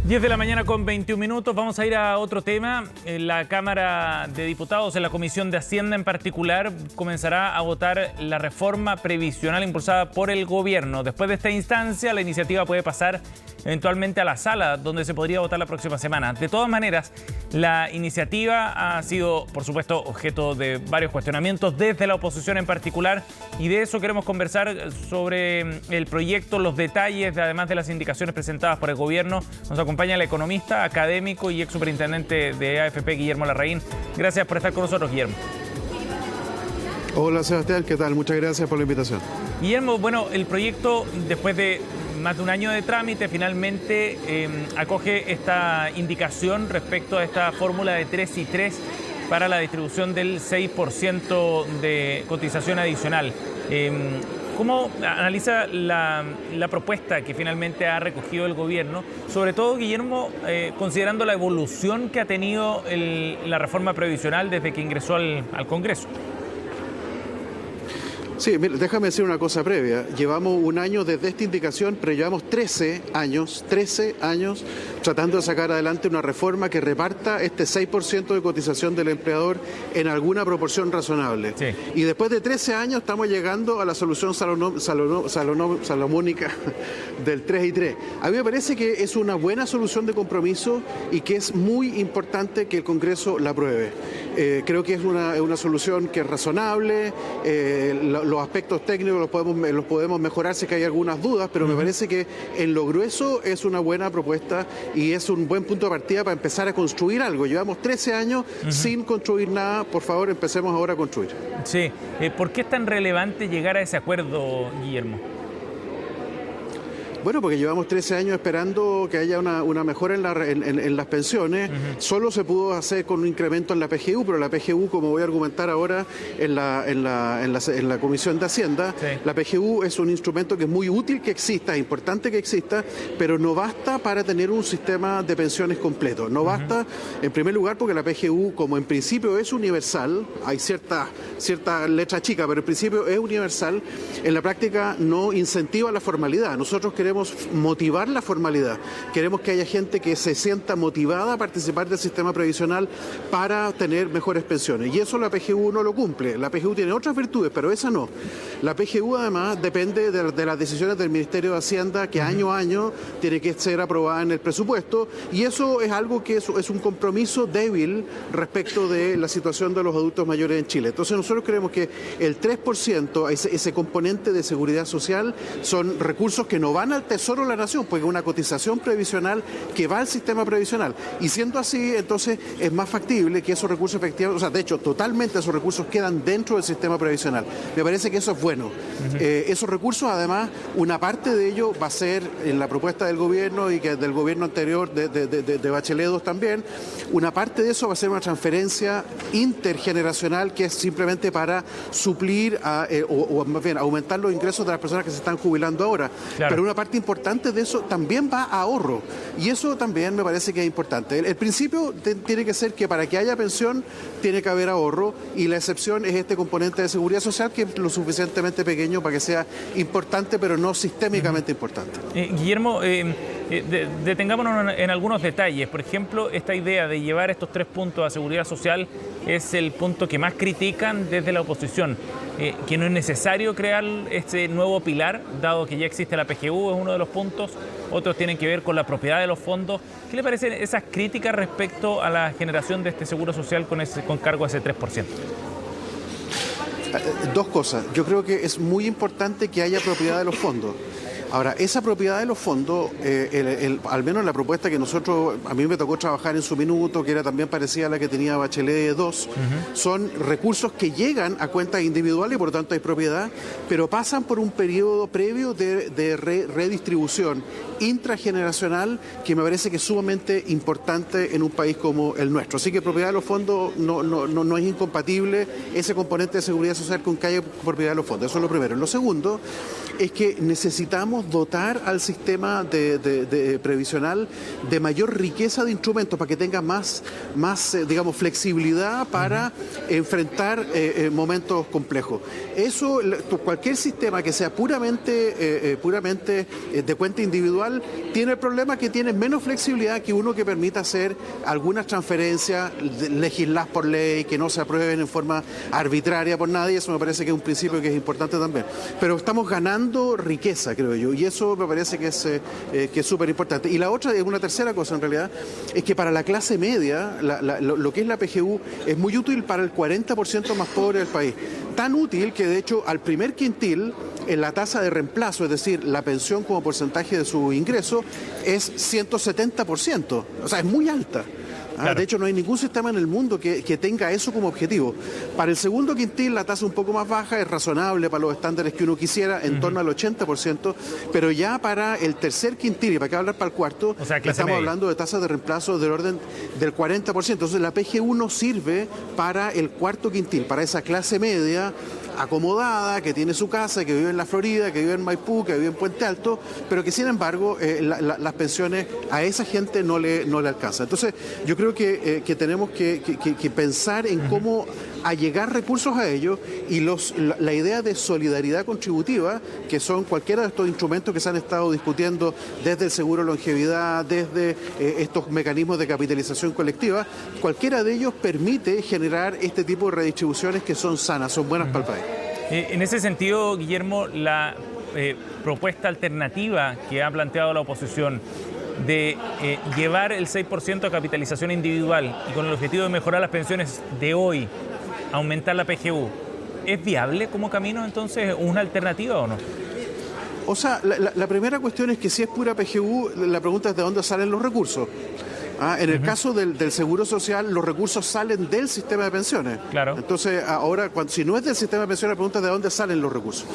10 de la mañana con 21 minutos. Vamos a ir a otro tema. En la Cámara de Diputados, en la Comisión de Hacienda en particular, comenzará a votar la reforma previsional impulsada por el gobierno. Después de esta instancia, la iniciativa puede pasar eventualmente a la sala, donde se podría votar la próxima semana. De todas maneras, la iniciativa ha sido, por supuesto, objeto de varios cuestionamientos desde la oposición en particular, y de eso queremos conversar sobre el proyecto, los detalles, además de las indicaciones presentadas por el gobierno. Nos acompaña el economista, académico y ex superintendente de AFP, Guillermo Larraín. Gracias por estar con nosotros, Guillermo. Hola, Sebastián, ¿qué tal? Muchas gracias por la invitación. Guillermo, bueno, el proyecto, después de más de un año de trámite, finalmente acoge esta indicación respecto a esta fórmula de 3 y 3 para la distribución del 6% de cotización adicional. ¿Cómo analiza la propuesta que finalmente ha recogido el gobierno? Sobre todo, Guillermo, considerando la evolución que ha tenido la reforma previsional desde que ingresó al Congreso. Sí, mira, déjame decir una cosa previa. Llevamos un año desde esta indicación, pero llevamos 13 años tratando de sacar adelante una reforma que reparta este 6% de cotización del empleador en alguna proporción razonable. Sí. Y después de 13 años estamos llegando a la solución salomónica del 3 y 3. A mí me parece que es una buena solución de compromiso y que es muy importante que el Congreso la apruebe. Creo que es una solución que es razonable. Los aspectos técnicos los podemos mejorar si es que hay algunas dudas, pero me parece que en lo grueso es una buena propuesta y es un buen punto de partida para empezar a construir algo. Llevamos 13 años sin construir nada. Por favor, empecemos ahora a construir. Sí. ¿Por qué es tan relevante llegar a ese acuerdo, Guillermo? Bueno, porque llevamos 13 años esperando que haya una mejora en las pensiones. Solo se pudo hacer con un incremento en la PGU, pero la PGU, como voy a argumentar ahora en la Comisión de Hacienda, sí. La PGU es un instrumento que es muy útil que exista, es importante que exista, pero no basta para tener un sistema de pensiones completo. No basta, en primer lugar, porque la PGU, como en principio es universal, hay cierta letra chica, pero en principio es universal, en la práctica no incentiva la formalidad. Nosotros queremos motivar la formalidad. Queremos que haya gente que se sienta motivada a participar del sistema previsional para tener mejores pensiones. Y eso la PGU no lo cumple. La PGU tiene otras virtudes, pero esa no. La PGU además depende de las decisiones del Ministerio de Hacienda, que año a año tiene que ser aprobada en el presupuesto, y eso es algo que es un compromiso débil respecto de la situación de los adultos mayores en Chile. Entonces nosotros creemos que el 3%, ese componente de seguridad social, son recursos que no van al Tesoro de la Nación, porque es una cotización previsional que va al sistema previsional. Y siendo así, entonces es más factible que esos recursos efectivos, o sea, de hecho, totalmente esos recursos quedan dentro del sistema previsional. Me parece que eso es bueno. Esos recursos, además, una parte de ellos va a ser en la propuesta del gobierno y que del gobierno anterior, de Bachelet II también, una parte de eso va a ser una transferencia intergeneracional que es simplemente para suplir o más bien aumentar los ingresos de las personas que se están jubilando ahora. Claro. Pero una parte importante de eso también va a ahorro, y eso también me parece que es importante. El principio tiene que ser que para que haya pensión tiene que haber ahorro, y la excepción es este componente de seguridad social, que es lo suficientemente pequeño para que sea importante, pero no sistémicamente importante. Guillermo, detengámonos en algunos detalles. Por ejemplo, esta idea de llevar estos 3 puntos a seguridad social es el punto que más critican desde la oposición. Que no es necesario crear este nuevo pilar, dado que ya existe la PGU, es uno de los puntos. Otros tienen que ver con la propiedad de los fondos. ¿Qué le parecen esas críticas respecto a la generación de este seguro social con cargo a ese 3%? Dos cosas. Yo creo que es muy importante que haya propiedad de los fondos. Ahora, esa propiedad de los fondos, al menos la propuesta que a mí me tocó trabajar en su minuto, que era también parecida a la que tenía Bachelet II, son recursos que llegan a cuentas individuales y por lo tanto hay propiedad, pero pasan por un periodo previo de redistribución intrageneracional que me parece que es sumamente importante en un país como el nuestro. Así que propiedad de los fondos no es incompatible ese componente de seguridad social con que haya propiedad de los fondos. Eso es lo primero. Lo segundo es que necesitamos dotar al sistema de previsional de mayor riqueza de instrumentos para que tenga más digamos, flexibilidad para enfrentar momentos complejos. Eso, cualquier sistema que sea puramente de cuenta individual tiene el problema que tiene menos flexibilidad que uno que permita hacer algunas transferencias, legislar por ley, que no se aprueben en forma arbitraria por nadie. Eso me parece que es un principio que es importante también. Pero estamos ganando riqueza, creo yo, y eso me parece que es súper importante. Y la otra, una tercera cosa en realidad, es que para la clase media, lo que es la PGU es muy útil para el 40% más pobre del país. Tan útil que de hecho al primer quintil en la tasa de reemplazo, es decir, la pensión como porcentaje de su ingreso, es 170%. O sea, es muy alta. Claro. De hecho, no hay ningún sistema en el mundo que tenga eso como objetivo. Para el segundo quintil, la tasa un poco más baja, es razonable para los estándares que uno quisiera, en torno al 80%, pero ya para el tercer quintil, y para qué hablar para el cuarto, o sea, estamos hablando de tasas de reemplazo del orden del 40%. Entonces, la PGU no sirve para el cuarto quintil, para esa clase media acomodada, que tiene su casa, que vive en la Florida, que vive en Maipú, que vive en Puente Alto, pero que sin embargo las pensiones a esa gente no le alcanzan. Entonces yo creo que tenemos que pensar en cómo allegar recursos a ellos, y la idea de solidaridad contributiva, que son cualquiera de estos instrumentos que se han estado discutiendo desde el seguro longevidad, desde estos mecanismos de capitalización colectiva, cualquiera de ellos permite generar este tipo de redistribuciones que son sanas, son buenas para el país. En ese sentido, Guillermo, la propuesta alternativa que ha planteado la oposición de llevar el 6% a capitalización individual y con el objetivo de mejorar las pensiones de hoy, aumentar la PGU, ¿es viable como camino entonces, una alternativa o no? O sea, la primera cuestión es que si es pura PGU, la pregunta es de dónde salen los recursos. En el caso del Seguro Social, los recursos salen del sistema de pensiones. Claro. Entonces, ahora, si no es del sistema de pensiones, la pregunta es de dónde salen los recursos.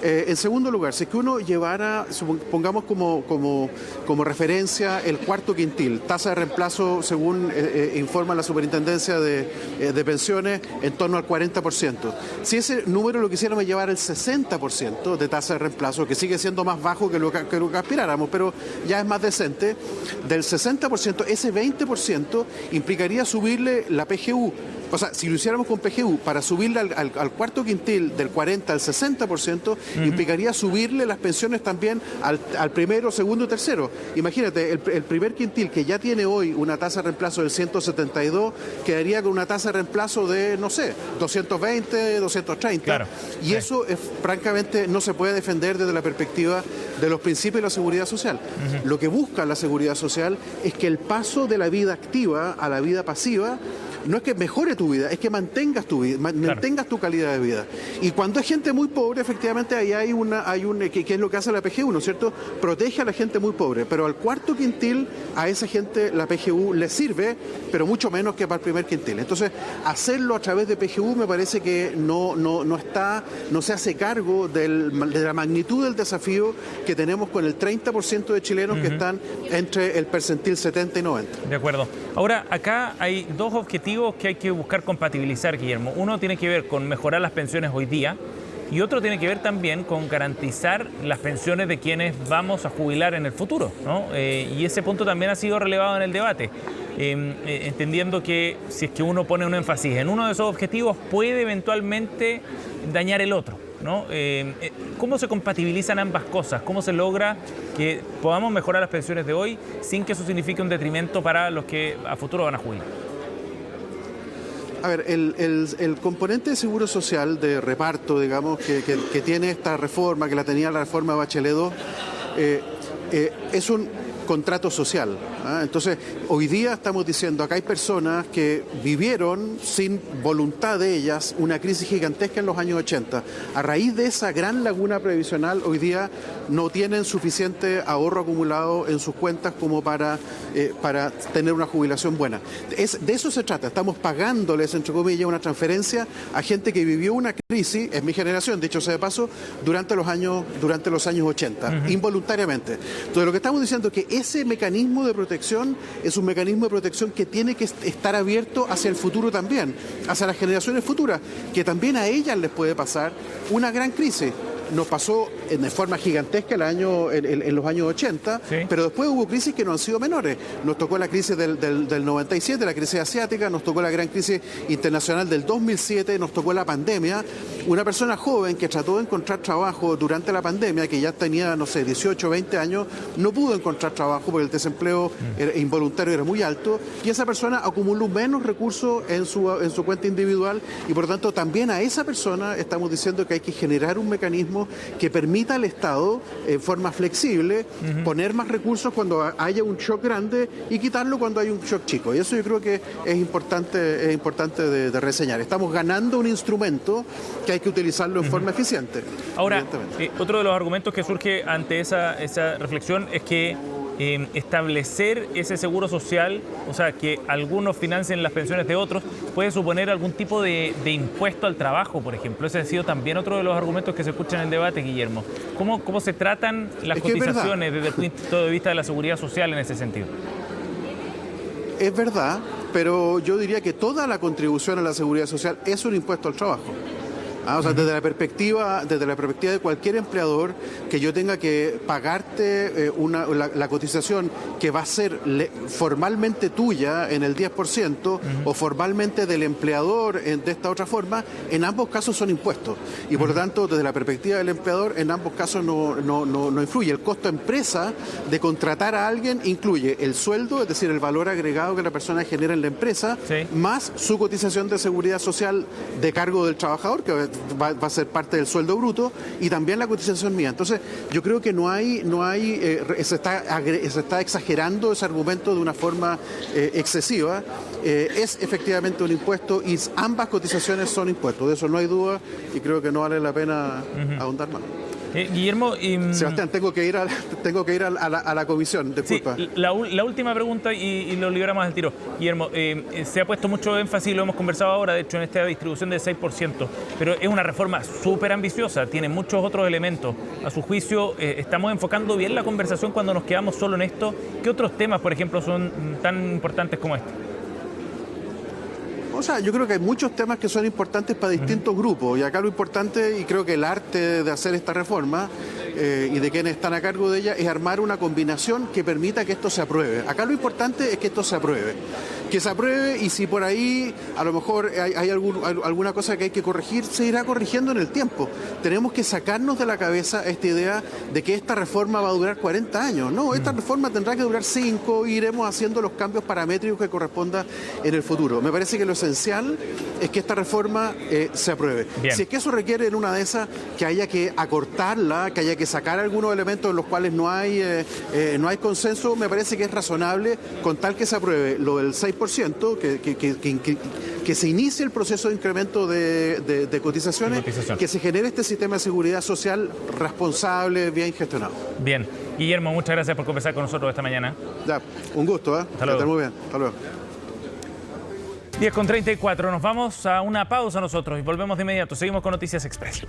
En segundo lugar, si es que uno llevara, pongamos como referencia el cuarto quintil, tasa de reemplazo, según informa la Superintendencia de Pensiones, en torno al 40%. Si ese número lo quisiéramos llevar al 60% de tasa de reemplazo, que sigue siendo más bajo que lo que aspiráramos, pero ya es más decente, del 60%, ese 20% implicaría subirle la PGU. O sea, si lo hiciéramos con PGU, para subirle al cuarto quintil del 40 al 60%, implicaría subirle las pensiones también al primero, segundo y tercero. Imagínate, el primer quintil, que ya tiene hoy una tasa de reemplazo del 172, quedaría con una tasa de reemplazo de, no sé, 220, 230. Claro. Y eso, francamente, no se puede defender desde la perspectiva de los principios de la seguridad social. Lo que busca la seguridad social es que el paso de la vida activa a la vida pasiva no es que mejore tu vida, es que mantengas tu vida, mantengas tu calidad de vida. Y cuando hay gente muy pobre, efectivamente ahí hay que es lo que hace la PGU, ¿no es cierto? Protege a la gente muy pobre, pero al cuarto quintil a esa gente la PGU le sirve, pero mucho menos que para el primer quintil. Entonces, hacerlo a través de PGU me parece que no se hace cargo de la magnitud del desafío que tenemos con el 30% de chilenos que están entre el percentil 70 y 90. De acuerdo. Ahora, acá hay dos objetivos que hay que buscar compatibilizar, Guillermo. Uno tiene que ver con mejorar las pensiones hoy día y otro tiene que ver también con garantizar las pensiones de quienes vamos a jubilar en el futuro, ¿no? Y ese punto también ha sido relevado en el debate, entendiendo que si es que uno pone un énfasis en uno de esos objetivos puede eventualmente dañar el otro, ¿no? ¿Cómo se compatibilizan ambas cosas? ¿Cómo se logra que podamos mejorar las pensiones de hoy sin que eso signifique un detrimento para los que a futuro van a jubilar? A ver, el componente de seguro social de reparto, digamos, que tiene esta reforma, que la tenía la reforma Bachelet 2, es un contrato social. Entonces, hoy día estamos diciendo, acá hay personas que vivieron sin voluntad de ellas una crisis gigantesca en los años 80. A raíz de esa gran laguna previsional, hoy día no tienen suficiente ahorro acumulado en sus cuentas como para tener una jubilación buena. De eso se trata. Estamos pagándoles, entre comillas, una transferencia a gente que vivió una crisis, es mi generación, dicho sea de paso, durante los años 80, involuntariamente. Entonces, lo que estamos diciendo es que ese mecanismo de protección es un mecanismo de protección que tiene que estar abierto hacia el futuro también, hacia las generaciones futuras, que también a ellas les puede pasar una gran crisis. nos pasó de forma gigantesca en los años 80, sí, pero después hubo crisis que no han sido menores. Nos tocó la crisis del 97, la crisis asiática, nos tocó la gran crisis internacional del 2007, nos tocó la pandemia. Una persona joven que trató de encontrar trabajo durante la pandemia, que ya tenía, no sé, 18, 20 años, no pudo encontrar trabajo porque el desempleo involuntario era muy alto, y esa persona acumuló menos recursos en su cuenta individual, y por lo tanto también a esa persona estamos diciendo que hay que generar un mecanismo que permita al Estado, en forma flexible, poner más recursos cuando haya un shock grande y quitarlo cuando hay un shock chico. Y eso yo creo que es importante de reseñar. Estamos ganando un instrumento que hay que utilizarlo en forma eficiente. Ahora, otro de los argumentos que surge ante esa reflexión es que establecer ese seguro social, o sea, que algunos financien las pensiones de otros, puede suponer algún tipo de impuesto al trabajo, por ejemplo. Ese ha sido también otro de los argumentos que se escuchan en el debate, Guillermo. ¿Cómo se tratan las cotizaciones desde el punto de vista de la seguridad social en ese sentido? Es verdad, pero yo diría que toda la contribución a la seguridad social es un impuesto al trabajo. O sea, desde la perspectiva de cualquier empleador, que yo tenga que pagarte la cotización que va a ser formalmente tuya en el 10% o formalmente del empleador de esta otra forma, en ambos casos son impuestos. Y por lo tanto, desde la perspectiva del empleador, en ambos casos no influye. El costo empresa de contratar a alguien incluye el sueldo, es decir, el valor agregado que la persona genera en la empresa, sí, más su cotización de seguridad social de cargo del trabajador, que va a ser parte del sueldo bruto, y también la cotización mía. Entonces, yo creo que se está exagerando ese argumento de una forma excesiva. Es efectivamente un impuesto y ambas cotizaciones son impuestos, de eso no hay duda, y creo que no vale la pena ahondar más. Guillermo, Sebastián, tengo que ir a la comisión, disculpa. Sí, la última pregunta y lo libramos al tiro. Guillermo, se ha puesto mucho énfasis, lo hemos conversado ahora, de hecho, en esta distribución del 6%, pero es una reforma súper ambiciosa, tiene muchos otros elementos. A su juicio, ¿estamos enfocando bien la conversación cuando nos quedamos solo en esto? ¿Qué otros temas, por ejemplo, son tan importantes como este? O sea, yo creo que hay muchos temas que son importantes para distintos grupos, y acá lo importante, y creo que el arte de hacer esta reforma y de quienes están a cargo de ella, es armar una combinación que permita que esto se apruebe. Acá lo importante es que esto se apruebe. Que se apruebe, y si por ahí a lo mejor hay alguna cosa que hay que corregir, se irá corrigiendo en el tiempo. Tenemos que sacarnos de la cabeza esta idea de que esta reforma va a durar 40 años. No, esta reforma tendrá que durar 5 y iremos haciendo los cambios paramétricos que corresponda en el futuro. Me parece que lo esencial es que esta reforma se apruebe. Bien. Si es que eso requiere en una de esas que haya que acortarla, que haya que sacar algunos elementos en los cuales no hay consenso, me parece que es razonable con tal que se apruebe lo del 6%, que se inicie el proceso de incremento de cotizaciones, que se genere este sistema de seguridad social responsable, bien gestionado. Bien. Guillermo, muchas gracias por conversar con nosotros esta mañana. Ya, un gusto, ¿eh? Hasta luego. Que estén muy bien. Hasta luego. 10:34, nos vamos a una pausa nosotros y volvemos de inmediato. Seguimos con Noticias Express.